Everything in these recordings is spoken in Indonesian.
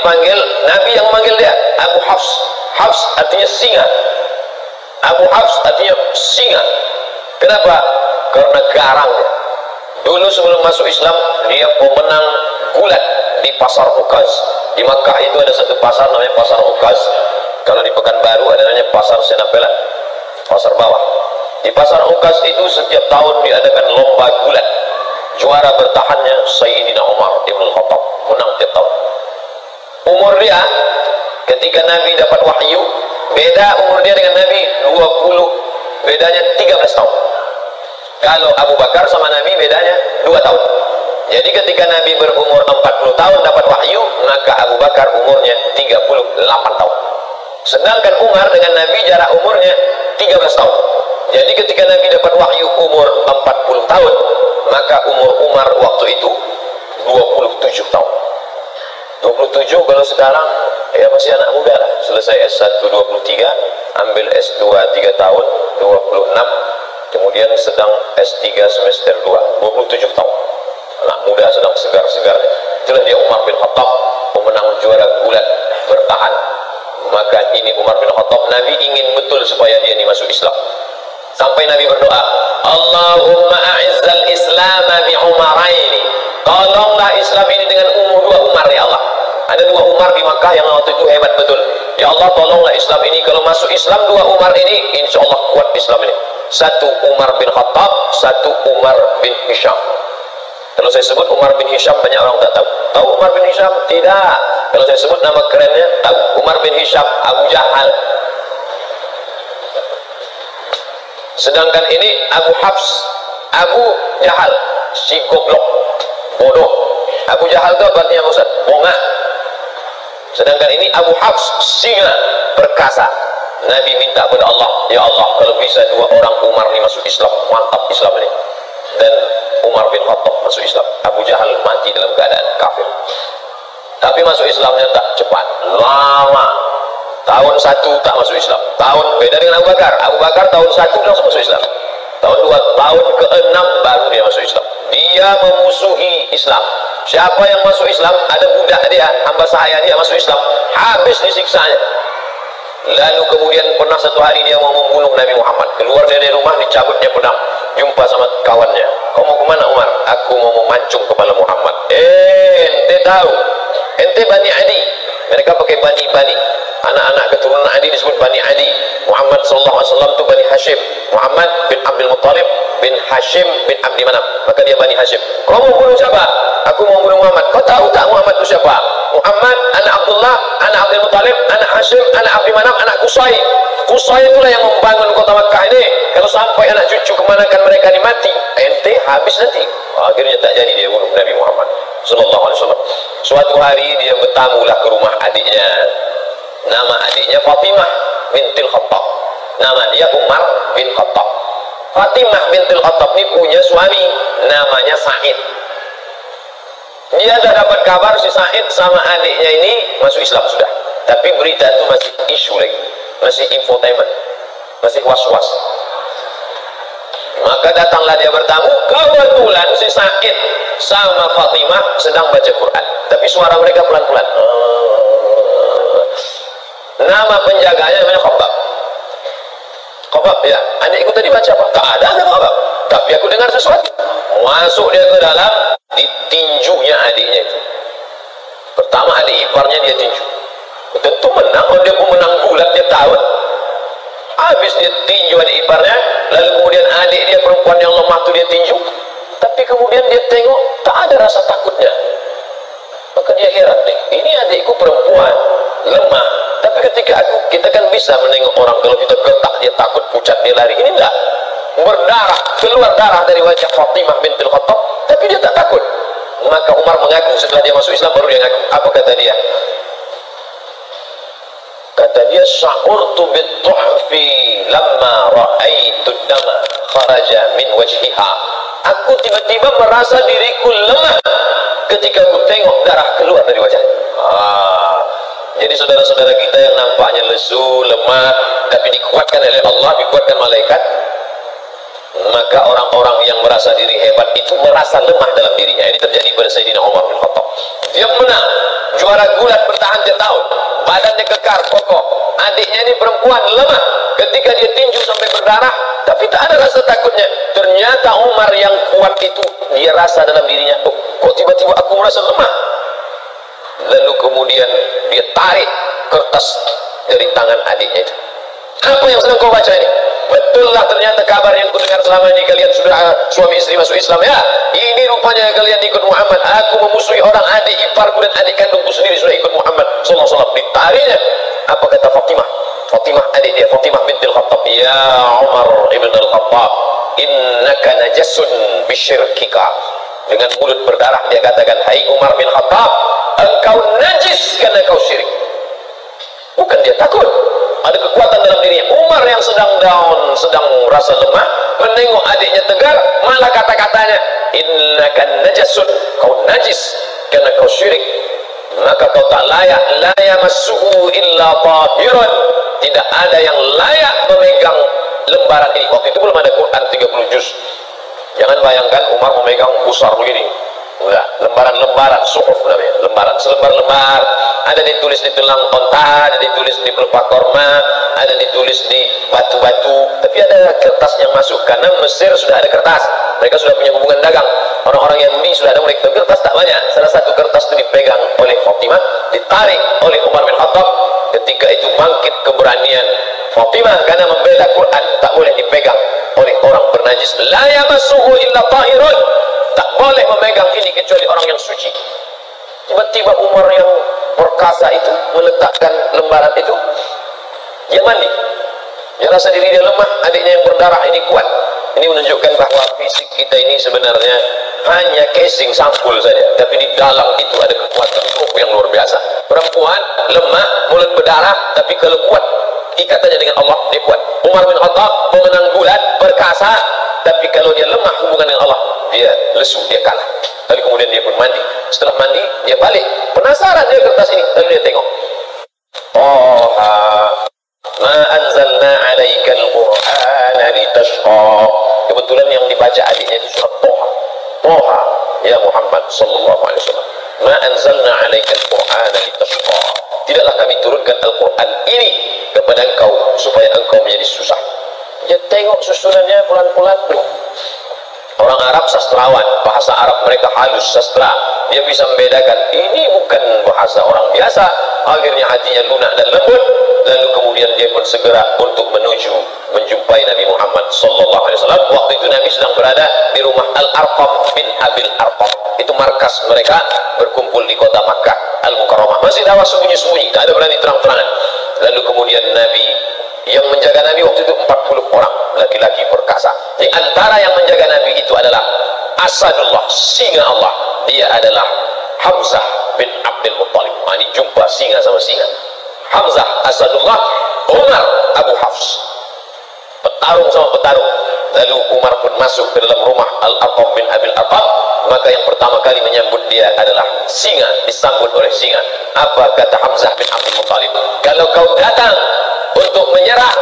dipanggil, Nabi yang memanggil dia Abu Hafs. Hafs artinya singa. Abu Hafs artinya singa. Kenapa? Karena garang dia. Dulu sebelum masuk Islam dia pemenang gulat di pasar Ukaz. Di Makkah itu ada satu pasar namanya pasar Ukaz. Kalau di Pekanbaru ada namanya pasar Senapelan, pasar bawah. Di pasar Ukaz itu setiap tahun diadakan lomba gulat. Juara bertahannya Sayyidina Umar Ibn Khattab, menang tiap tahun. Umur dia ketika Nabi dapat wahyu, beda umur dia dengan Nabi 20, bedanya 13 tahun. Kalau Abu Bakar sama Nabi bedanya 2 tahun. Jadi ketika Nabi berumur 40 tahun dapat wahyu, maka Abu Bakar umurnya 38 tahun. Sedangkan Umar dengan Nabi jarak umurnya 13 tahun. Jadi ketika Nabi dapat wahyu umur 40 tahun, maka umur Umar waktu itu 27 tahun. 27 kalau sekarang ya masih anak muda lah. Selesai S1 23, ambil S2 3 tahun 26, kemudian sedang S3 semester 2 27 tahun. Anak muda sedang segar-segar. Itulah dia Umar bin Khattab, pemenang juara gulat bertahan. Maka ini Umar bin Khattab, Nabi ingin betul supaya dia ini masuk Islam. Sampai Nabi berdoa, Allahumma a'izzal Islam bi Umaraini. Tolonglah Islam ini dengan 2 Umar ya Allah. Ada 2 Umar di Makkah yang waktu itu hebat betul. Ya Allah, tolonglah Islam ini. Kalau masuk Islam 2 Umar ini, insya Allah kuat Islam ini. Satu Umar bin Khattab, satu Umar bin Hisham. Kalau saya sebut Umar bin Hisham, banyak orang tak tahu. Tahu Umar bin Hisham? Tidak. Kalau saya sebut nama kerennya, tahu. Umar bin Hisham, Abu Jahal. Sedangkan ini Abu Hafs, Abu Jahal, si goblok, bodoh. Abu Jahal itu artinya Ustaz? Bonga. Sedangkan ini Abu Hafs, singa, perkasa. Nabi minta kepada Allah, ya Allah, kalau bisa 2 orang Umar ini masuk Islam, mantap Islam ini. Dan Umar bin Khattab masuk Islam. Abu Jahal mati dalam keadaan kafir. Tapi masuk Islamnya tak cepat, lama. Tahun 1 tak masuk Islam. Tahun beda dengan Abu Bakar. Abu Bakar tahun 1 langsung masuk Islam. Tahun 2, tahun ke-6 baru dia masuk Islam. Dia memusuhi Islam. Siapa yang masuk Islam, ada budak dia, hamba sahaya dia masuk Islam, habis disiksanya. Lalu kemudian pernah satu hari dia mau membunuh Nabi Muhammad. Keluar dari rumah, dicabutnya pedang. Jumpa sama kawannya. Kau mau kemana Umar? Aku mau memancung kepala Muhammad. Ente tahu, ente Bani Adi. Mereka pakai Bani. Anak-anak keturunan Adi disebut Bani Adi. Muhammad SAW itu Bani Hashim. Muhammad bin Abdul Muttalib bin Hashim bin Abdi Manaf. Maka dia Bani Hashim. Kau mau bunuh siapa? Aku mau bunuh Muhammad. Kau tahu tak Muhammad itu siapa? Muhammad, anak Abdullah, anak Abdul Muttalib, anak Hashim, anak Abdi Manaf, anak Qusay. Qusay itulah yang membangun kota Makkah ini. Kalau sampai anak cucu kemanakan mereka ini mati, ente habis nanti. Akhirnya tak jadi dia bunuh Nabi Muhammad sallallahu alaihi wasallam. Suatu hari dia bertamulah ke rumah adiknya. Nama adiknya Fatimah bintil Khattab. Nama dia Umar bin Khattab. Fatimah bintil Khattab ini punya suami namanya Said. Dia dah dapat kabar si Said sama adiknya ini masuk Islam sudah. Tapi berita itu masih isu lagi, masih infotainment, masih was-was. Maka datanglah dia bertamu. Kebetulan si Said sama Fatimah sedang baca Quran, tapi suara mereka pelan-pelan. Nama penjaganya namanya Khabbab. Khabbab, ya, adikku tadi baca apa? Tak ada Khabbab, tapi aku dengar sesuatu. Masuk dia ke dalam, ditinjunya adiknya itu. Pertama adik iparnya dia tinju. Tentu menang, kalau dia pemenang gulat dia tahu. Habis dia tinju adik iparnya, lalu kemudian adik dia perempuan yang lemah itu dia tinju. Tapi kemudian dia tengok tak ada rasa takutnya. Maka dia heran nih, ini adikku perempuan lemah, tapi ketika kita kan bisa menengok orang, kalau kita getak dia takut, pucat dia lari. Ini enggak, berdarah, keluar darah dari wajah Fatimah bintul Khattab, tapi dia tak takut. Maka Umar mengaku setelah dia masuk Islam, baru dia ngaku. Apa kata dia? Kata dia, sya'urtu bid-duhfi lamma ra'aitu dama kharaja min wajhiha. Aku tiba-tiba merasa diriku lemah ketika aku tengok darah keluar dari wajahnya. Jadi saudara-saudara kita yang nampaknya lesu, lemah, tapi dikuatkan oleh Allah, dikuatkan malaikat, maka orang-orang yang merasa diri hebat itu merasa lemah dalam dirinya. Ini terjadi pada Sayyidina Umar bin Khattab. Dia menang juara gulat bertahan tiap tahun, badannya kekar, kokoh. Adiknya ini perempuan lemah, ketika dia tinju sampai berdarah, tapi tak ada rasa takutnya. Ternyata Umar yang kuat itu, dia rasa dalam dirinya, oh, kok tiba-tiba aku merasa lemah. Lalu kemudian dia tarik kertas dari tangan adiknya itu. Apa yang sedang kau baca ini? Betullah ternyata kabar yang kudengar selama ini, kalian sudah suami istri masuk Islam ya. Ini rupanya kalian ikut Muhammad. Aku memusuhi orang, adik iparku dan adik kandungku sendiri sudah ikut Muhammad sallallahu alaihi wasallam. Ditariknya. Apa kata Fatimah? Fatimah adik dia, Fatimah bintil Khattab. Ya Umar ibn al-Khattab, innaka najasun bisyirkika. Dengan mulut berdarah dia katakan, hai Umar bin Khattab, engkau najis karena kau syirik. Bukan dia takut, ada kekuatan dalam dirinya. Umar yang sedang down, sedang merasa lemah, menengok adiknya tegar, malah kata-katanya, innaka najasun, kau najis karena kau syirik, maka kau tak layak, la yamassuhu illa tahirun. Tidak ada yang layak memegang lembaran ini. Waktu itu belum ada Quran 30 juz. Jangan bayangkan Umar memegang besar begini. Enggak, lembaran-lembaran, suhuf namanya, lembaran, selembar-lembar. Ada ditulis di tulang onta, ada ditulis di pelepah korma, ada ditulis di batu-batu. Tapi ada kertas yang masuk, karena Mesir sudah ada kertas. Mereka sudah punya hubungan dagang. Orang-orang Yahudi sudah ada mulai kertas tak banyak. Salah satu kertas itu dipegang oleh Fatimah, ditarik oleh Umar bin Khattab. Ketika itu bangkit keberanian Fatimah karena membela Quran, tak boleh dipegang oleh orang bernajis. La yamassuhu illa tahirun. Tak boleh memegang ini kecuali orang yang suci. Tiba-tiba Umar yang perkasa itu meletakkan lembaran itu, dia mandi. Dia rasa diri dia lemah, adiknya yang berdarah ini kuat. Ini menunjukkan bahwa fisik kita ini sebenarnya hanya casing, sampul saja, tapi di dalam itu ada kekuatan ruh yang luar biasa. Perempuan lemah, mulut berdarah, tapi kalau kuat ikatannya dengan Allah, dia kuat. Umar bin Khattab pemenang gulat, perkasa, tapi kalau dia lemah hubungan dengan Allah, dia lesu, dia kalah. Lalu kemudian dia pun mandi. Setelah mandi, dia balik. Penasaran dia kertas ini. Lalu dia tengok. Toha, ma anzalna alaikal Qur'ana litashqa. Kebetulan yang dibaca adiknya itu surat Toha. Toha, ya Muhammad sallallahu alaihi wasallam. Ma anzalna alaikal Qur'ana litashqa. Tidaklah kami turunkan Al-Quran ini kepada engkau supaya engkau menjadi susah. Dia tengok susunannya pelan-pelan. Orang Arab sastrawan, bahasa Arab mereka halus, sastra. Dia bisa membedakan ini bukan bahasa orang biasa. Akhirnya hatinya lunak dan lembut. Lalu kemudian dia pun segera untuk menuju menjumpai Nabi Muhammad sallallahu alaihi wasallam. Waktu itu Nabi sedang berada di rumah Al-Arqam bin Abil Arqam. Itu markas mereka berkumpul di kota Makkah Al-Mukarramah. Masih dakwah sembunyi-sembunyi, tak ada berani terang-terangan. Lalu kemudian Nabi yang menjaga Nabi waktu itu 40 orang laki-laki perkasa. Di antara yang menjaga Nabi itu adalah Asadullah, singa Allah. Dia adalah Hamzah bin Abdul Muttalib. Ini jumpa singa sama singa. Hamzah Asadullah, Umar Abu Hafs. Petarung sama petarung. Lalu Umar pun masuk ke dalam rumah Al-Arqam bin Abil Arqam. Maka yang pertama kali menyambut dia adalah singa, disambut oleh singa. Apa kata Hamzah bin Abdul Muttalib? Kalau kau datang untuk menyerah,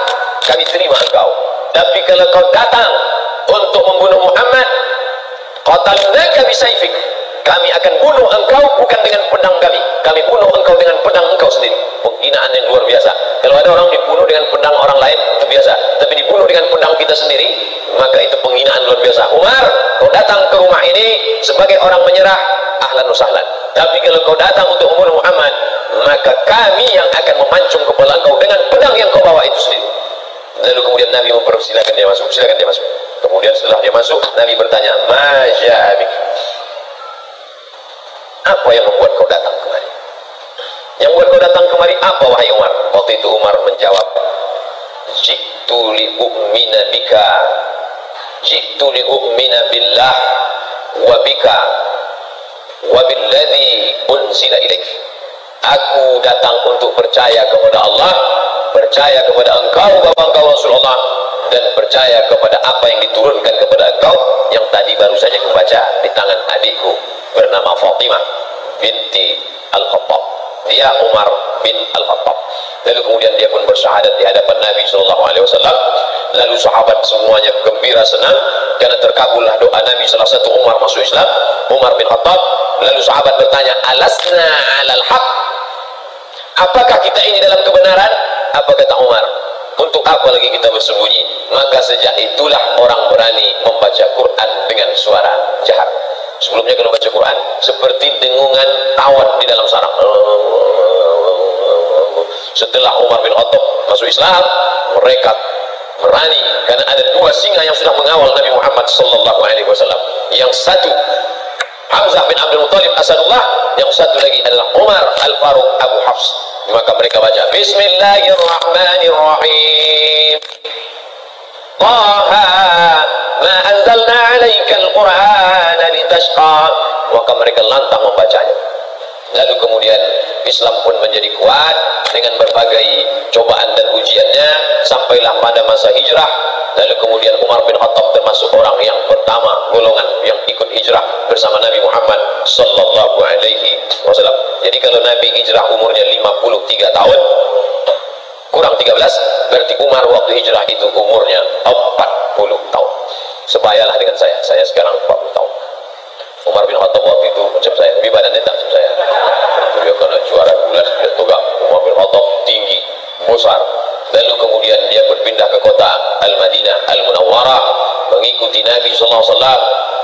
kami terima engkau. Tapi kalau kau datang untuk membunuh Muhammad, qatalnaka bisayfik, kami akan bunuh engkau bukan dengan pedang kami. Kami bunuh engkau dengan pedang engkau sendiri. Penghinaan yang luar biasa. Kalau ada orang dibunuh dengan pedang orang lain, itu biasa. Tapi dibunuh dengan pedang kita sendiri, maka itu penghinaan luar biasa. Umar, kau datang ke rumah ini sebagai orang menyerah, ahlan wa sahlan. Tapi kalau kau datang untuk membunuh Muhammad, maka kami yang akan memancung kepala engkau dengan pedang yang kau bawa itu sendiri. Lalu kemudian Nabi mempersilakan dia masuk. Silakan dia masuk. Kemudian setelah dia masuk, Nabi bertanya, ma ja'abik, apa yang membuat kau datang kemari? Yang membuat kau datang kemari apa, wahai Umar? Waktu itu Umar menjawab, ji'tu li'u'mina bika, ji'tu li'u'mina billah wa bika wa billadhi unzila ilaik. Aku datang untuk percaya kepada Allah, percaya kepada engkau bahwa engkau Rasulullah, dan percaya kepada apa yang diturunkan kepada engkau yang tadi baru saja kubaca di tangan adikku bernama Fatimah binti Al-Khattab. dia Umar bin Al-Khattab. Lalu kemudian dia pun bersyahadat di hadapan Nabi SAW. Lalu sahabat semuanya gembira senang karena terkabullah doa Nabi. Salah satu Umar masuk Islam, Umar bin Khattab. Lalu sahabat bertanya, alasna alal haq, apakah kita ini dalam kebenaran? Apa kata Umar? Untuk apa lagi kita bersembunyi? Maka sejak itulah orang berani membaca Quran dengan suara jahar. Sebelumnya kalau baca Quran seperti dengungan tawon di dalam sarang. Setelah Umar bin Khattab masuk Islam, mereka berani karena ada dua singa yang sudah mengawal Nabi Muhammad SAW. Yang satu Hamzah bin Abdul Muttalib Asadullah, yang satu lagi adalah Umar Al-Faruq Abu Hafs. Maka mereka baca Bismillahirrahmanirrahim, Taha ma anzalna alaikal Qur'ana litashqa. Maka mereka lantang membacanya. Lalu kemudian Islam pun menjadi kuat dengan berbagai cobaan dan ujiannya sampailah pada masa hijrah. Lalu kemudian Umar bin Khattab termasuk orang yang pertama golongan yang ikut hijrah bersama Nabi Muhammad sallallahu alaihi wasallam. Jadi kalau Nabi hijrah umurnya 53 tahun kurang 13, berarti Umar waktu hijrah itu umurnya 40 tahun. Sebayalah dengan saya sekarang 40 tahun. Umar bin Khattab waktu itu macam saya, tapi badannya tak macam saya. Dia kena juara bulan, dia tegak. Umar bin Khattab tinggi, besar. Lalu kemudian dia berpindah ke kota Al-Madinah Al-Munawwarah mengikuti Nabi SAW.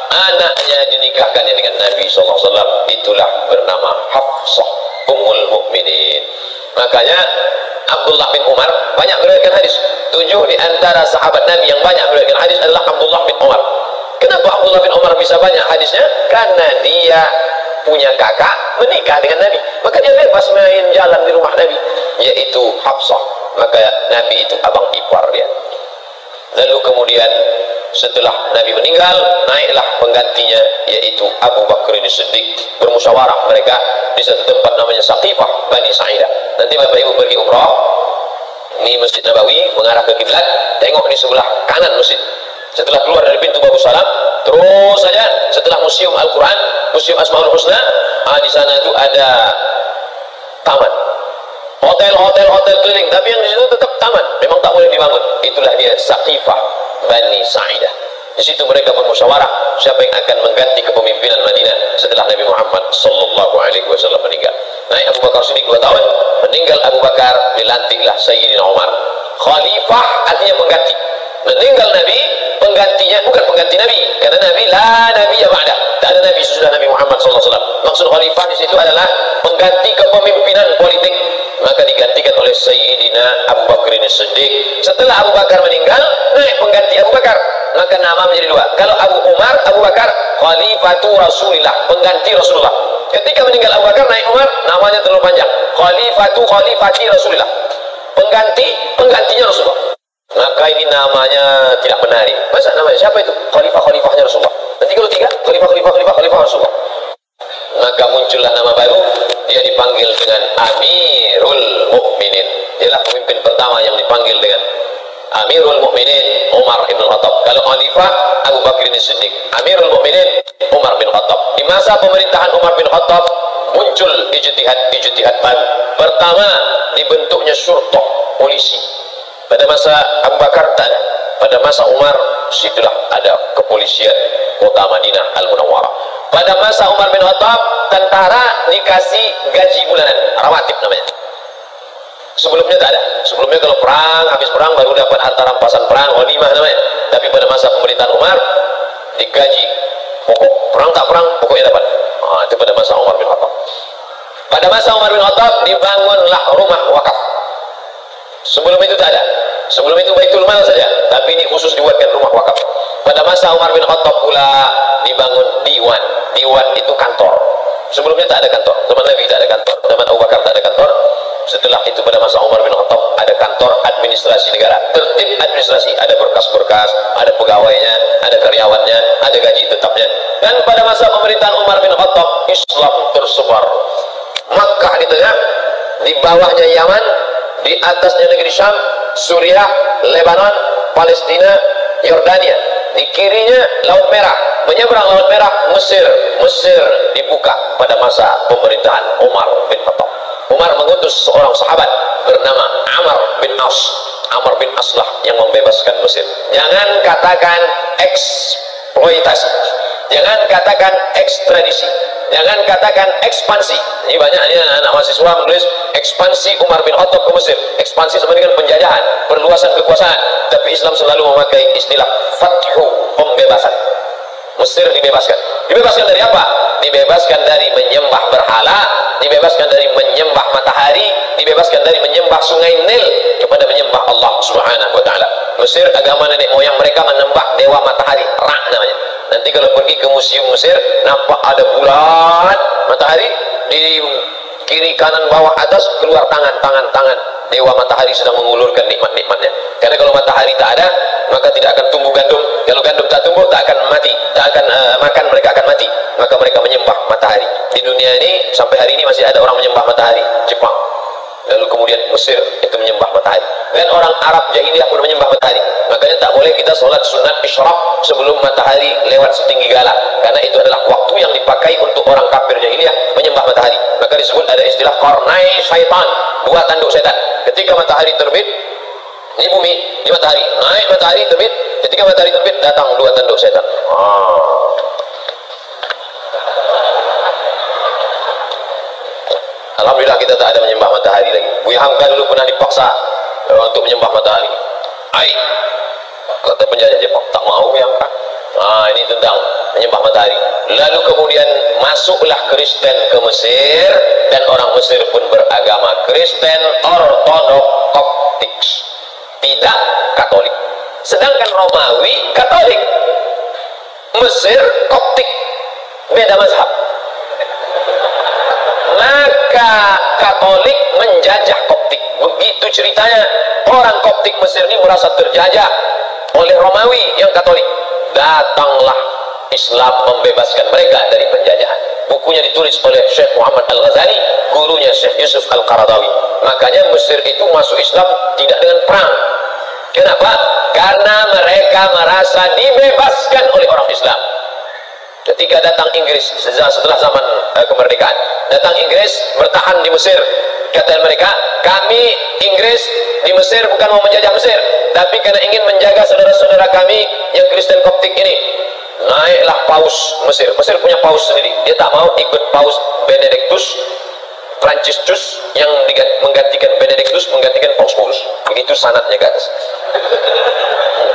Anaknya dinikahkannya dengan Nabi SAW, itulah bernama Hafsah Ummul Mukminin. Makanya Abdullah bin Umar banyak meriwayatkan hadis. 7 di antara sahabat Nabi yang banyak meriwayatkan hadis adalah Abdullah bin Umar. Kenapa Abdullah bin Umar bisa banyak hadisnya? Karena dia punya kakak menikah dengan Nabi, maka dia bebas main jalan di rumah Nabi, yaitu Hafsah. Maka Nabi itu abang ipar dia. Lalu kemudian setelah Nabi meninggal, naiklah penggantinya, yaitu Abu Bakr As-Siddiq. Bermusyawarah mereka di satu tempat namanya Saqifah Bani Sa'idah. Nanti Bapak Ibu pergi umrah, ini Masjid Nabawi mengarah ke kiblat, tengok di sebelah kanan masjid. Setelah keluar dari pintu Babu Salam, terus saja setelah Museum Al-Quran, Museum Asmaul Husna, di sana itu ada taman, hotel keliling, tapi yang di situ tetap taman, memang tak boleh dibangun. Itulah dia Saqifah Bani Sa'idah. Di situ mereka bermusyawarah siapa yang akan mengganti kepemimpinan Madinah setelah Nabi Muhammad SAW meninggal. Naik Abu Bakar Siddiq 2 tahun, meninggal Abu Bakar, dilantiklah Sayyidina Umar. Khalifah artinya pengganti. Meninggal Nabi, penggantinya bukan pengganti Nabi, karena Nabi la Nabi ya ba'da, tak ada Nabi sesudah Nabi Muhammad SAW. Maksud khalifah di situ adalah pengganti kepemimpinan politik. Maka digantikan oleh Sayyidina Abu Bakr As-Siddiq. Setelah Abu Bakar meninggal, naik pengganti Abu Bakar, maka nama menjadi 2. Kalau Abu Umar, Abu Bakar, Khalifatu Rasulillah, pengganti Rasulullah. Ketika meninggal Abu Bakar, naik Umar, namanya terlalu panjang, Khalifati Rasulillah, penggantinya Rasulullah. Maka ini namanya tidak menarik. Masa namanya siapa itu? Khalifahnya Rasulullah. Nanti kalau 3, Khalifah Rasulullah. Maka muncullah nama baru, dia dipanggil dengan Amirul Mukminin. Dialah pemimpin pertama yang dipanggil dengan Amirul Mukminin, Umar bin Khattab. Kalau Khalifah, Abu Bakr As-Siddiq. Amirul Mukminin, Umar bin Khattab. Di masa pemerintahan Umar bin Khattab muncul ijtihad baru. Pertama, dibentuknya syurtah, polisi. Pada masa Abu Bakar tak ada. Pada masa Umar, situlah ada kepolisian kota Madinah Al-Munawwarah. Pada masa Umar bin Khattab, tentara dikasih gaji bulanan, rawatib namanya. Sebelumnya tak ada. Sebelumnya kalau perang, habis perang baru dapat harta rampasan perang, ghanimah namanya. Tapi pada masa pemerintahan Umar, digaji pokok. Perang tak perang, pokoknya dapat. Itu pada masa Umar bin Khattab. Pada masa Umar bin Khattab, dibangunlah rumah wakaf. Sebelum itu tak ada. Sebelum itu Baitul Mal saja, tapi ini khusus dibuatkan rumah wakaf. Pada masa Umar bin Khattab pula dibangun diwan. Diwan itu kantor. Sebelumnya tak ada kantor. Zaman Nabi tak ada kantor. Zaman Abu Bakar tak ada kantor. Setelah itu pada masa Umar bin Khattab ada kantor administrasi negara. Tertib administrasi, ada berkas-berkas, ada pegawainya, ada karyawannya, ada gaji tetapnya. Dan pada masa pemerintahan Umar bin Khattab, Islam tersebar. Makkah di tengah, di bawahnya Yaman, di atasnya negeri Syam, Suriah, Lebanon, Palestina, Yordania. Di kirinya Laut Merah, menyeberang Laut Merah, Mesir. Mesir dibuka pada masa pemerintahan Umar bin Khattab. Umar mengutus seorang sahabat bernama Amr bin As. Amr bin Aslah yang membebaskan Mesir. Jangan katakan eksploitasi, jangan katakan ekstradisi, jangan katakan ekspansi. Ini banyaknya anak mahasiswa menulis ekspansi Umar bin Khattab ke Mesir. Ekspansi sama dengan penjajahan, perluasan kekuasaan. Tapi Islam selalu memakai istilah fathu, pembebasan. Mesir dibebaskan. Dibebaskan dari apa? Dibebaskan dari menyembah berhala, dibebaskan dari menyembah matahari, dibebaskan dari menyembah sungai Nil, kepada menyembah Allah Subhanahu wa taala. Mesir agama nenek moyang mereka menyembah dewa matahari, Ra namanya. Nanti kalau pergi ke museum Mesir, nampak ada bulan matahari, di kiri kanan bawah atas keluar tangan dewa matahari sedang mengulurkan nikmat-nikmatnya. Karena kalau matahari tak ada, maka tidak akan tumbuh gandum. Kalau gandum tak tumbuh, tak akan mati, tak akan makan, mereka akan mati. Maka mereka menyembah matahari. Di dunia ini sampai hari ini masih ada orang menyembah matahari. Jepang, lalu kemudian Mesir itu menyembah matahari, dan orang Arab jahiliyah pun menyembah matahari. Makanya tak boleh kita sholat sunat isyraq sebelum matahari lewat setinggi gala, karena itu adalah waktu yang dipakai untuk orang kafir jahiliyah menyembah matahari. Maka disebut ada istilah qarnai syaitan, dua tanduk setan. Ketika matahari terbit, ini bumi, ini matahari, naik matahari terbit. Ketika matahari terbit, datang dua tanduk setan. Alhamdulillah kita tak ada menyembah matahari lagi. Buya Hamka dulu pernah dipaksa untuk menyembah matahari. Kata penjajah Jepang, tak mau Buya Hamka. Ini tentang menyembah matahari. Lalu kemudian masuklah Kristen ke Mesir, dan orang Mesir pun beragama Kristen Ortodok Koptik, tidak Katolik. Sedangkan Romawi Katolik, Mesir Koptik, beda mazhab. Maka Katolik menjajah Koptik. Begitu ceritanya. Orang Koptik Mesir ini merasa terjajah oleh Romawi yang Katolik. Datanglah Islam membebaskan mereka dari penjajahan. Bukunya ditulis oleh Syekh Muhammad Al-Ghazali, gurunya Syekh Yusuf Al-Qaradawi. Makanya Mesir itu masuk Islam tidak dengan perang. Kenapa? Karena mereka merasa dibebaskan oleh orang Islam. Ketika datang Inggris setelah zaman kemerdekaan, datang Inggris bertahan di Mesir. Kata mereka, kami Inggris di Mesir bukan mau menjajah Mesir, tapi karena ingin menjaga saudara-saudara kami yang Kristen Koptik ini. Naiklah paus Mesir. Mesir punya paus sendiri. Dia tak mau ikut paus Benedictus Franciscus yang menggantikan Benedictus, menggantikan Paus Paulus. Begitu sanadnya ke atas.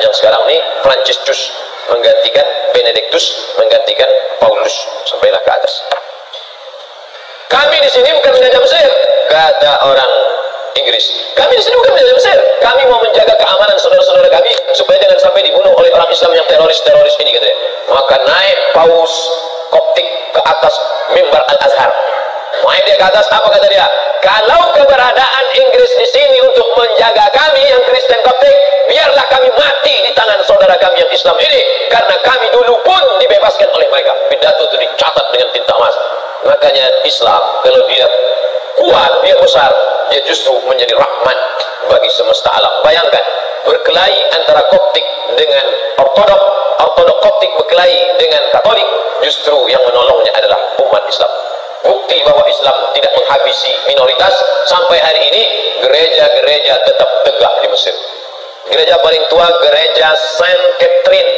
Yang sekarang ini Franciscus menggantikan Benedictus, menggantikan Paulus, sampailah ke atas. Kami di sini bukan menjajah Mesir, kata orang Inggris. Kami di sini bukan menjajah Mesir. Kami mau menjaga keamanan saudara-saudara kami supaya jangan sampai dibunuh oleh orang Islam yang teroris-teroris ini, katanya. Maka naik paus Koptik ke atas mimbar Al-Azhar. Naik dia ke atas, apa kata dia? Kalau keberadaan Inggris di sini untuk menjaga kami yang Kristen Koptik, biarlah kami mati di tangan saudara kami yang Islam ini, karena kami dulu pun dibebaskan oleh mereka. Pidato itu dicatat dengan tinta emas. Makanya Islam kalau dia kuat, dia besar, dia justru menjadi rahmat bagi semesta alam. Bayangkan, berkelahi antara Koptik dengan Ortodok, Ortodok Koptik berkelahi dengan Katolik, justru yang menolongnya adalah umat Islam. Bukti bahwa Islam tidak menghabisi minoritas. Sampai hari ini gereja-gereja tetap tegak di Mesir. Gereja paling tua, gereja Saint Catherine,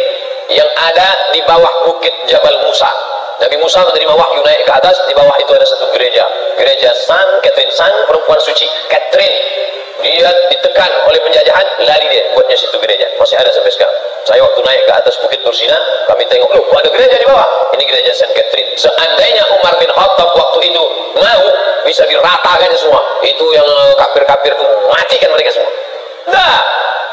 yang ada di bawah bukit Jabal Musa. Nabi Musa menerima wahyu naik ke atas, di bawah itu ada satu gereja, gereja Saint Catherine, Saint perempuan suci, Catherine. Dia ditekan oleh penjajahan, lari dia buatnya situ gereja, masih ada sampai sekarang. Saya waktu naik ke atas bukit Tursina, kami tengok, loh, ada gereja di bawah. Ini gereja Saint Catherine. Seandainya Umar bin Khattab waktu itu mau, bisa diratakan semua. Itu yang kafir-kafir itu, matikan mereka semua. Nah,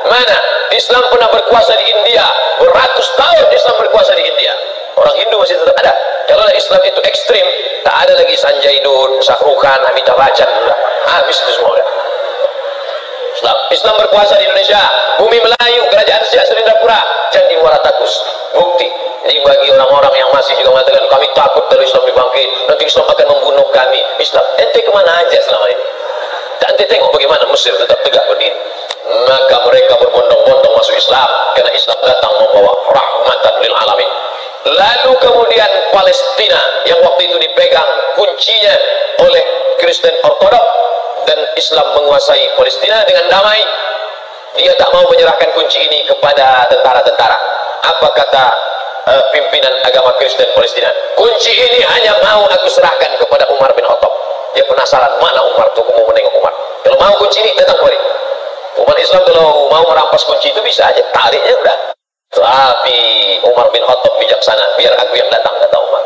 mana? Islam pernah berkuasa di India, beratus tahun Islam berkuasa di India. Orang Hindu masih tetap ada. Kalau Islam itu ekstrim, tak ada lagi Sanjay Dutt, Shah Rukh Khan, Amitabh Bachchan, udah habis itu semua udah. Islam berkuasa di Indonesia, bumi Melayu, kerajaan Siak Serindrapura, Candi Muara Takus. Bukti. Jadi bagi orang-orang yang masih juga mengatakan kami takut kalau Islam dibangkit, nanti Islam akan membunuh kami. Islam, ente kemana aja selama ini? Dan ente tengok bagaimana Mesir tetap tegak berdiri. Maka mereka berbondong-bondong masuk Islam, karena Islam datang membawa rahmatan lil alamin. Lalu kemudian Palestina yang waktu itu dipegang kuncinya oleh Kristen Ortodok, dan Islam menguasai Palestina dengan damai, dia tak mau menyerahkan kunci ini kepada tentara-tentara. Apa kata pimpinan agama Kristen Palestina? Kunci ini hanya mau aku serahkan kepada Umar bin Khattab. Dia penasaran, mana Umar tuh, mau menengok Umar. Kalau mau kunci ini, datang kemari. Umat Islam kalau mau merampas kunci itu bisa aja, tariknya udah. Tapi Umar bin Khattab bijaksana, biar aku yang datang, kata Umar.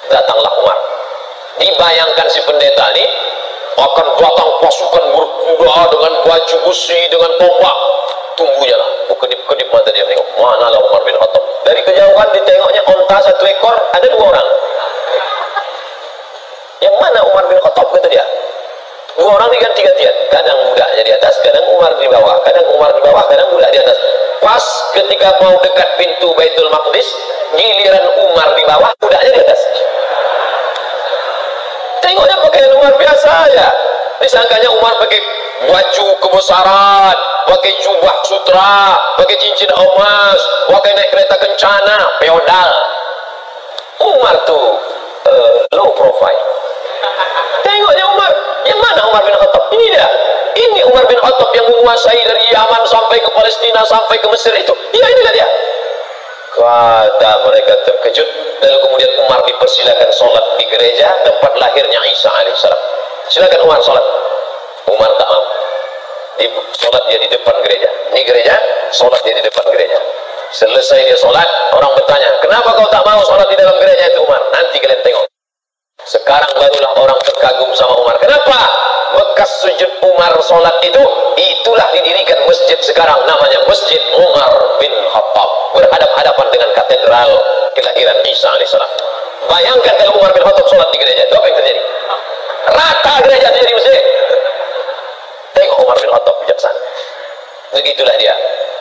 Datanglah Umar. Dibayangkan si pendeta ini akan datang pasukan berkuda dengan baju besi, dengan tombak. Tunggunya lah, kedip-kedip mata dia menengok, mana lah Umar bin Khattab. Dari kejauhan ditengoknya onta satu ekor, ada 2 orang. Yang mana Umar bin Khattab, kata dia. 2 orang diganti-gantian, kadang budaknya di atas, kadang Umar di bawah, kadang Umar di bawah, kadang budak di atas. Pas ketika mau dekat pintu Baitul Maqdis, giliran Umar di bawah, budaknya di atas. Tengoknya pakaian Umar biasa ya, disangkanya Umar pakai baju kebesaran, pakai jubah sutra, pakai cincin emas, pakai naik kereta kencana, feodal. Umar tuh low profile. Tengoknya Umar, yang mana Umar bin Khattab? Ini dia. Ini Umar bin Khattab yang menguasai dari Yaman sampai ke Palestina, sampai ke Mesir itu. Ya, inilah dia. Kata mereka terkejut. Lalu kemudian Umar dipersilakan sholat di gereja tempat lahirnya Isa alaihissalam. Silakan Umar sholat. Umar tak mau. Sholat dia di depan gereja. Ini gereja, sholat dia di depan gereja. Selesai dia sholat, orang bertanya, kenapa kau tak mau sholat di dalam gereja itu Umar? Nanti kalian tengok. Sekarang barulah orang terkagum sama Umar. Kenapa? Bekas sujud Umar sholat itu, itulah didirikan masjid sekarang, namanya Masjid Umar bin Khattab, berhadap-hadapan dengan katedral kelahiran Isa alaihissalam. Bayangkan kalau Umar bin Khattab sholat di gereja, itu apa yang terjadi? Rata gereja jadi masjid. Tengok Umar bin Khattab bijaksana. Begitulah dia.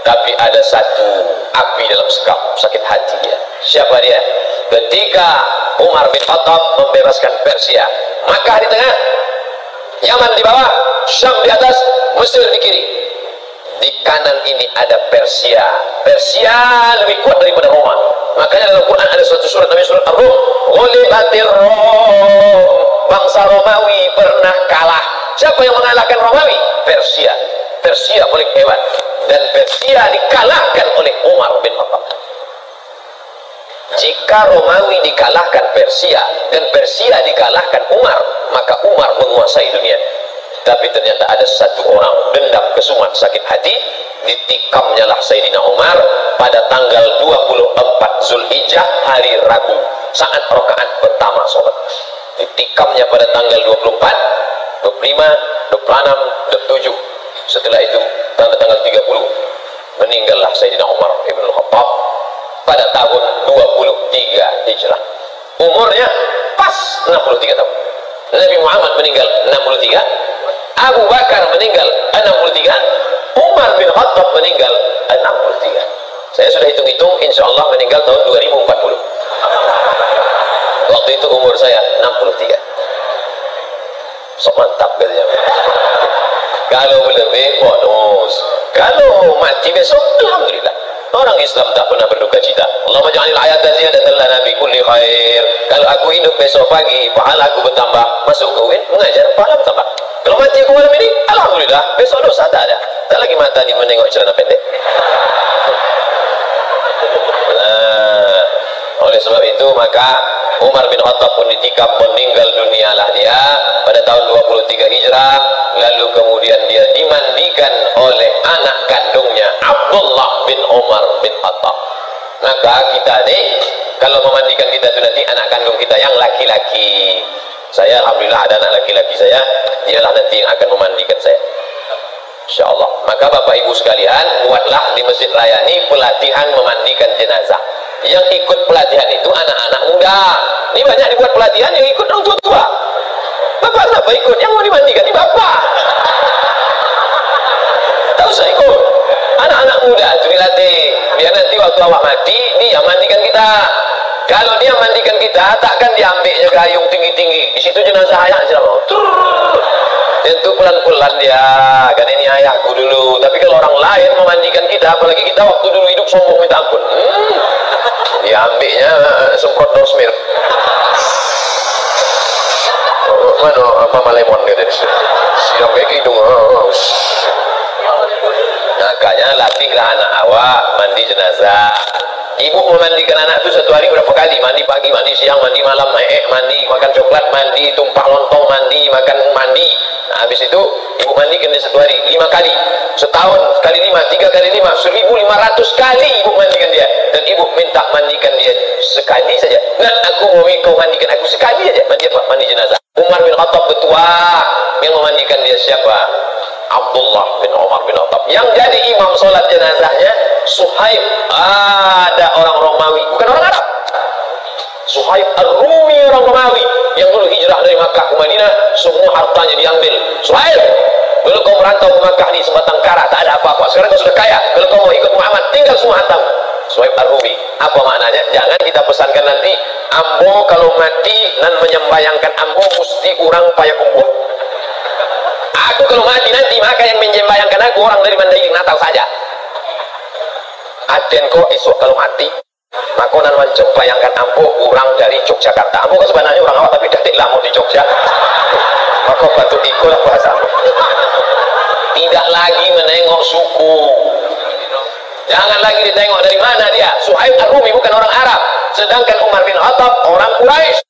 Tapi ada satu api dalam sekam, sakit hati dia. Siapa dia? Ketika Umar bin Khattab membebaskan Persia, Makkah di tengah, Yaman di bawah, Syam di atas, Mesir di kiri. Di kanan ini ada Persia. Persia lebih kuat daripada Roma. Makanya dalam Quran ada suatu surat namanya surat Ar-Rum. Ghulibatir Rum. Bangsa Romawi pernah kalah. Siapa yang mengalahkan Romawi? Persia. Persia paling hebat. Dan Persia dikalahkan oleh Umar bin Khattab. Jika Romawi dikalahkan Persia dan Persia dikalahkan Umar, maka Umar menguasai dunia. Tapi ternyata ada satu orang dendam kesumat sakit hati, ditikamnya lah Sayyidina Umar pada tanggal 24 Zulhijjah, hari Rabu, saat rakaat pertama sholat. Ditikamnya pada tanggal 24, 25, 26, 27. Setelah itu tanggal 30 meninggallah Sayyidina Umar ibn Khattab pada tahun 23 Hijrah. Umurnya pas 63 tahun. Nabi Muhammad meninggal 63, Abu Bakar meninggal 63, Umar bin Khattab meninggal 63. Saya sudah hitung-hitung, insya Allah meninggal tahun 2040. Waktu itu umur saya 63. Sok mantap katanya. Kalau lebih bonus, kalau mati besok alhamdulillah. Orang Islam tak pernah berduka cita. Allahumma ja'alil hayata ziyadatan lana fi kulli khair. Kalau aku hidup besok pagi, pahala aku bertambah, masuk ke UIN, mengajar, pahala bertambah. Kalau mati aku malam ini, alhamdulillah, besok dosa tak ada. Tak lagi mata ni menengok celana pendek. Nah, oleh sebab itu maka Umar bin Khattab pun ditikam, meninggal dunialah dia pada tahun 23 Hijrah. Lalu kemudian dia dimandikan oleh anak kandungnya Abdullah bin Umar bin Khattab. Maka kita nih, kalau memandikan kita itu nanti anak kandung kita yang laki-laki. Saya alhamdulillah ada anak laki-laki saya, dialah nanti yang akan memandikan saya, insyaallah. Maka Bapak Ibu sekalian, buatlah di Masjid Raya ini pelatihan memandikan jenazah. Yang ikut pelatihan itu anak-anak muda. Ini banyak dibuat pelatihan yang ikut orang tua-tua. Bapak kenapa ikut? Yang mau dimandikan ini bapak. Tak usah ikut. Anak-anak muda itu dilatih, biar nanti waktu awak mati dia mandikan kita. Kalau dia mandikan kita, takkan diambilnya gayung tinggi-tinggi. Di situ jenazah ayah siapa? Tentu pelan-pelan dia. Kan ini ayahku dulu. Tapi kalau orang lain memandikan kita, apalagi kita waktu dulu hidup sombong minta ampun. Diambilnya semprot dosmir. Mama Lemon gitu. Siram kayak hidung. Makanya latihlah anak awak mandi jenazah. Ibu memandikan anak itu satu hari berapa kali? Mandi pagi, mandi siang, mandi malam, mandi, makan coklat, mandi, tumpah lontong, mandi, makan mandi. Nah, habis itu ibu mandikan dia satu hari 5 kali. Setahun kali 5, 3 kali 5, 1.500 kali ibu mandikan dia. Dan ibu minta mandikan dia sekali saja. Nah, aku mau kau mandikan aku sekali saja. Mandi apa? Mandi jenazah. Umar bin Khattab ketua yang memandikan dia siapa? Abdullah bin Umar bin Khattab. Yang jadi imam sholat jenazahnya Suhaib. Ada orang Romawi, bukan orang Arab. Suhaib Ar-Rumi, orang Romawi yang dulu hijrah dari Makkah ke Madinah, semua hartanya diambil. Suhaib, dulu kau merantau ke Makkah di sebatang kara, tak ada apa-apa. Sekarang kau sudah kaya, kalau kau mau ikut Muhammad, tinggal semua hartamu. Suhaib Ar-Rumi. Apa maknanya? Jangan kita pesankan nanti ambo kalau mati dan menyembayangkan ambo mesti kurang payah kumpul. Aku kalau mati nanti, maka yang menyembayangkan aku orang dari Mandailing Natal saja. Aden kok esok kalau mati, maka nan menyembayangkan ambo orang dari Yogyakarta. Ambo kan sebenarnya orang awak tapi dadik lama di Jogja. Maka batu ikulah bahasa. Tidak lagi menengok suku. Jangan lagi ditengok dari mana dia. Suhaib Ar-Rumi bukan orang Arab. Sedangkan Umar bin Khattab orang Quraisy.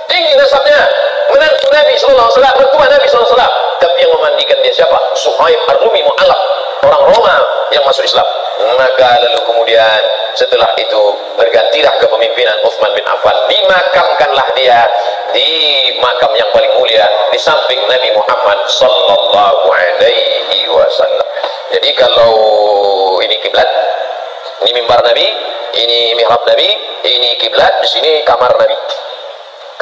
Tinggi nasabnya. Menantu Nabi SAW, mertua Nabi SAW. Tapi yang memandikan dia siapa? Suhaib Ar-Rumi mu'alaf, orang Roma yang masuk Islam. Maka lalu kemudian setelah itu bergantilah kepemimpinan Utsman bin Affan. Dimakamkanlah dia di makam yang paling mulia di samping Nabi Muhammad sallallahu alaihi wasallam. Jadi kalau ini kiblat, ini mimbar Nabi, ini mihrab Nabi, ini kiblat, di sini kamar Nabi.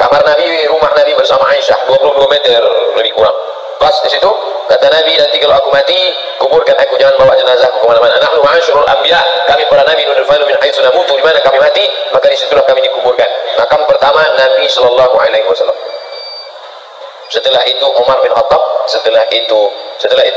Kamar Nabi, rumah Nabi bersama Aisyah 22 meter lebih kurang. Pas di situ kata Nabi, nanti kalau aku mati kuburkan aku, jangan bawa jenazahku kemana-mana. Nahnu ma'asyurul anbiya, kami para nabi nudfanu min haitsu namutu, di mana kami mati maka disitulah kami dikuburkan. Makam pertama Nabi sallallahu alaihi wasallam. Setelah itu Umar bin Khattab, setelah itu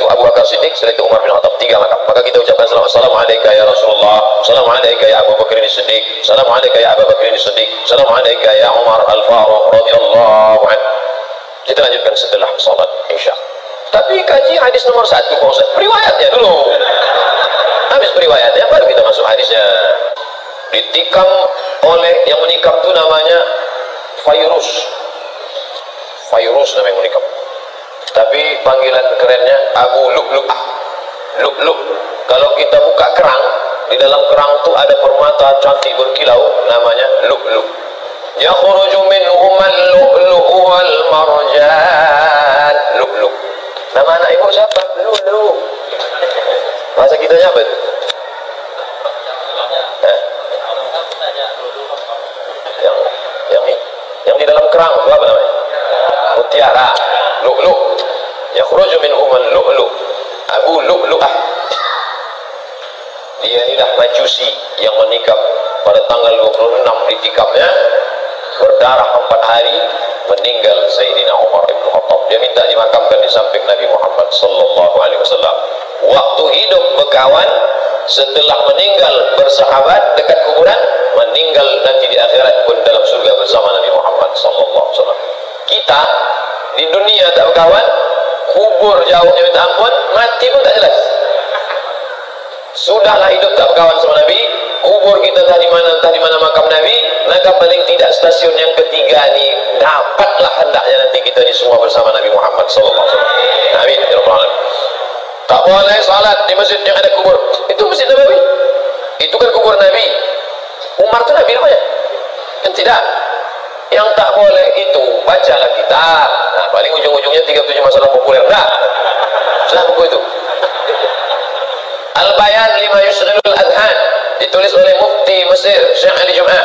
Abu Bakar Siddiq, setelah itu Umar bin Khattab. 3 makam. Maka kita ucapkan assalamu alayka ya Rasulullah, assalamu alayka ya Abu Bakar Siddiq, assalamu alayka ya Abu Bakar Siddiq, assalamu alayka ya Umar Al-Faruq radhiyallahu anhu. Kita lanjutkan setelah salat Isya. Tapi kaji hadis nomor 1 Pak Ustaz. Periwayatnya dulu. Habis periwayatnya baru kita masuk hadisnya. Ditikam oleh yang menikam itu namanya Fayrus. Fayrus namanya menikam. Tapi panggilan kerennya Abu Lu'lu'ah. Lu'lu'. Kalau kita buka kerang, di dalam kerang itu ada permata cantik berkilau, namanya Lu'lu'. Yakhruju minhumal lu'lu'u wal marjan. Lu'lu'. Nama anak ibu siapa? Lu'lu'. Bahasa kita apa itu? Yang di dalam kerang itu apa namanya? Mutiara. Lu'lu'. Yakhruju minhumal lu'lu'. Abu Lu'lu'ah. Dia inilah Majusi yang menikam pada tanggal 26 ditikamnya, berdarah 4 hari, meninggal Sayyidina Umar bin Khattab. Dia minta dimakamkan di samping Nabi Muhammad sallallahu alaihi wasallam. Waktu hidup berkawan, setelah meninggal bersahabat dekat kuburan, meninggal nanti di akhirat pun dalam surga bersama Nabi Muhammad sallallahu alaihi wasallam. Kita di dunia tak berkawan, kubur jauhnya minta ampun, mati pun tak jelas. Sudahlah hidup tak berkawan sama Nabi, kubur kita entah di mana makam Nabi, maka paling tidak stasiun yang ketiga ni dapatlah hendaknya nanti kita ni semua bersama Nabi Muhammad sallallahu alaihi wasallam. Amin ya rabbal alamin. Tak boleh salat di masjid yang ada kubur. Itu masjid Nabawi. Itu kan kubur Nabi. Umar tu Nabi namanya. Kan tidak. Yang tak boleh itu bacalah kitab. Nah, paling ujung-ujungnya 37 masalah populer. Dah. Sudah buku itu. Al-Bayan lima yusghilul adhan, ditulis oleh Mufti Mesir Syekh Ali Jum'ah.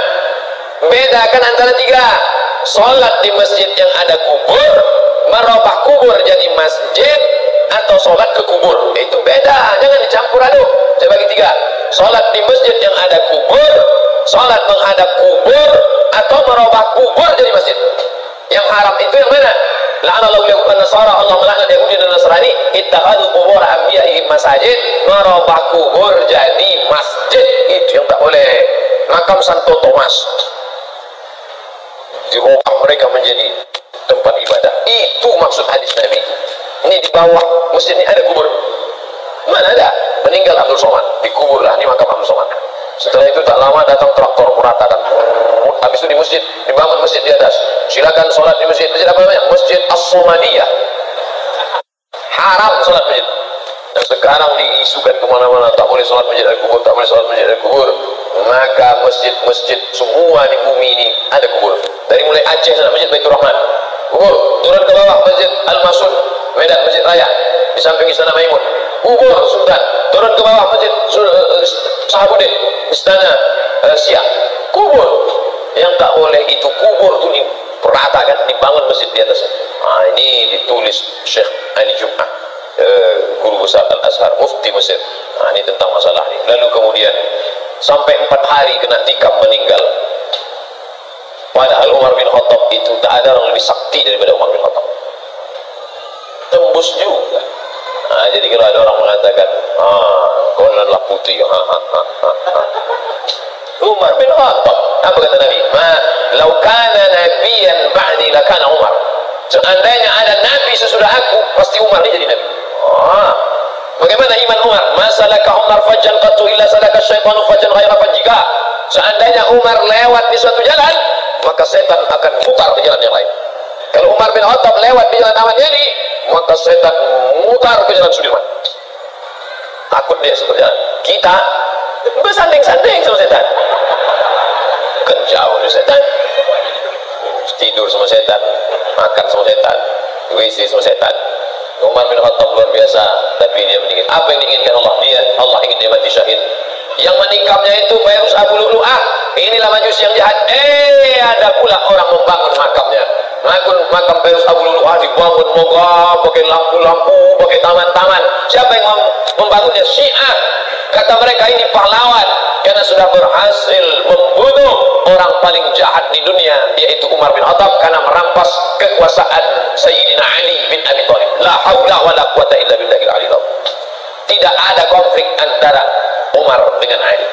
Bedakan antara 3. Salat di masjid yang ada kubur, merubah kubur jadi masjid, atau salat ke kubur. Itu beda, jangan dicampur aduk. Saya bagi 3. Salat di masjid yang ada kubur, salat menghadap kubur, atau merubah kubur jadi masjid. Yang haram itu yang mana? La'anallahu yahud wan nasara, Allah melaknat Yahudi dan Nasrani, ittakhadhu qubur anbiya'ihim masajid, merubah kubur jadi masjid. Itu yang tak boleh. Makam Santo Thomas dirubah mereka menjadi tempat ibadah. Itu bawah masjid ini ada kubur. Mana ada? Meninggal Abdul Somad, dikuburlah ini makam Abdul Somad. Setelah itu tak lama datang traktor Murata dan habis itu di masjid dibangun masjid di atas. Silakan sholat di masjid. Masjid apa namanya? Masjid As-Somadiyah. Haram sholat masjid. Dan sekarang diisukan kemana-mana, tak boleh sholat masjid al-kubur, tak boleh sholat masjid al-kubur. Maka masjid-masjid semua di bumi ini ada kubur. Dari mulai Aceh sana masjid Baitur Rahman, kubur. Turun ke bawah masjid Al-Masun, Medan masjid raya di samping Istana Maimun, kubur Sultan. Turun ke bawah masjid Sahabuddin, Istana Siak, kubur. Yang tak boleh itu kubur itu diperatakan, dibangun masjid di atasnya. Nah, ini ditulis Syekh Ali Jum'ah, guru besar Al-Azhar, mufti Mesir. Nah, ini tentang masalah ini. Lalu kemudian sampai 4 hari kena tikam meninggal. Padahal Umar bin Khattab itu tak ada orang lebih sakti daripada Umar bin Khattab. Tembus juga. Nah, jadi kalau ada orang mengatakan, kau adalah putih, Umar bin Khattab. Apa kata Nabi? Lau kana nabiyan ba'di lakana Umar. Seandainya ada nabi sesudah aku, pasti Umar ini jadi nabi. Bagaimana iman Umar? Masalaka Umar fajjan qattu illa salaka syaitanu fajjan ghaira fajjika. Seandainya Umar lewat di suatu jalan, maka setan akan mutar di jalan yang lain. Kalau Umar bin Khattab lewat di jalan Ahmad Yani, maka setan mutar ke jalan Sudirman. Takut dia seberjalan. Kita bersanding-sanding sama setan. Jauh dari setan. Tidur sama setan, makan sama setan, WC sama setan. Umar bin Khattab luar biasa, tapi dia meninggal. Apa yang diinginkan Allah? Allah ingin dia mati syahid. Yang menikamnya itu Fairuz Abu Lu'lu'ah. Inilah majusi yang jahat. Ada pula orang membangun makamnya. Makam Fairuz Abu Lu'lu'ah dibangun megah, pakai lampu-lampu, pakai taman-taman. Siapa yang membangunnya? Syiah. Kata mereka ini pahlawan karena sudah berhasil membunuh orang paling jahat di dunia, yaitu Umar bin Khattab, karena merampas kekuasaan Sayyidina Ali bin Abi Thalib. La haula wa la quwata illa billahil aliyil azim. Tidak ada konflik antara Umar dengan Ali.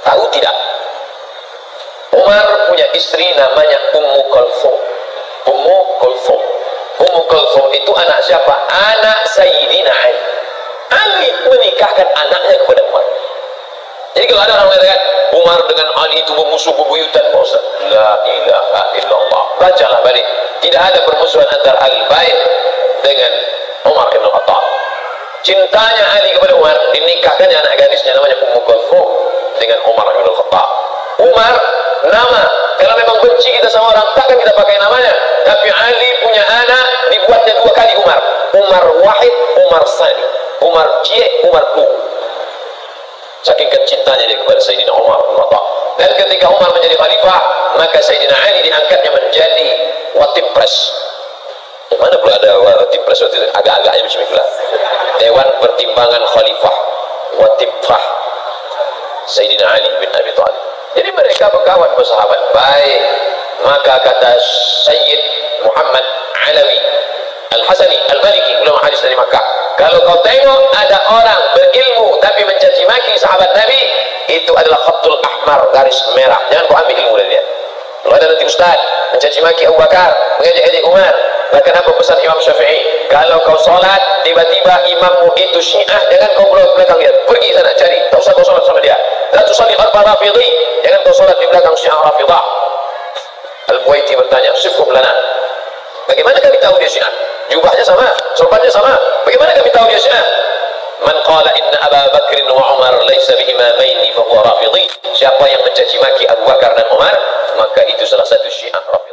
Tahu tidak? Umar punya istri namanya Ummu Kulthum. Ummu Kulthum. Ummu Kulthum itu anak siapa? Anak Sayyidina Ali. Ali menikahkan anaknya kepada Umar. Jadi kalau ada orang mengatakan Umar dengan Ali itu bermusuh bebuyutan, la ilaha illallah. Bacalah balik. Tidak ada permusuhan antara Al-Bait dengan Umar bin Khattab. Cintanya Ali kepada Umar, dinikahkannya anak gadisnya namanya Ummu Kulthum dengan Umar bin Khattab. Umar nama, kalau memang benci kita sama orang, takkan kita pakai namanya. Tapi Ali punya anak, dibuatnya 2 kali Umar. Umar Wahid, Umar Sani. Umar Cie, Umar Du. Saking cintanya dia kepada Sayyidina Umar bin Khattab. Dan ketika Umar menjadi khalifah, maka Sayyidina Ali diangkatnya menjadi Watim Pres. Mana pula ada Watim Pres waktu itu? Agak-agaknya macam itulah. Dewan Pertimbangan Khalifah Watim Prah Sayyidina Ali bin Abi Thalib. Jadi mereka berkawan bersahabat baik. Maka kata Sayyid Muhammad Alawi Al-Hasani Al-Maliki, ulama hadis dari Makkah, kalau kau tengok ada orang berilmu tapi mencaci maki sahabat Nabi, itu adalah khatul ahmar, garis merah. Jangan kau ambil ilmu dari dia. Kalau ada nanti ustaz mencaci maki Abu Bakar, mengejek-ejek Umar, bahkan apa pesan Imam Syafi'i, kalau kau sholat tiba-tiba imammu itu Syiah, jangan kau belakang dia, pergi sana cari, tak usah kau sholat sama dia. La tusalli khalfa Rafidhi, jangan kau sholat di belakang Syiah Rafidah. Al-Buaiti bertanya, sifhum lana, bagaimana kami tahu dia Syiah? Jubahnya sama, sorbannya sama, bagaimana kami tahu dia Syiah? Man qala inna Abu Bakr wa Umar laysa bi imamaini fa huwa Rafidhi. Siapa yang mencaci maki Abu Bakar dan Umar, maka itu salah satu Syiah Rafidhi.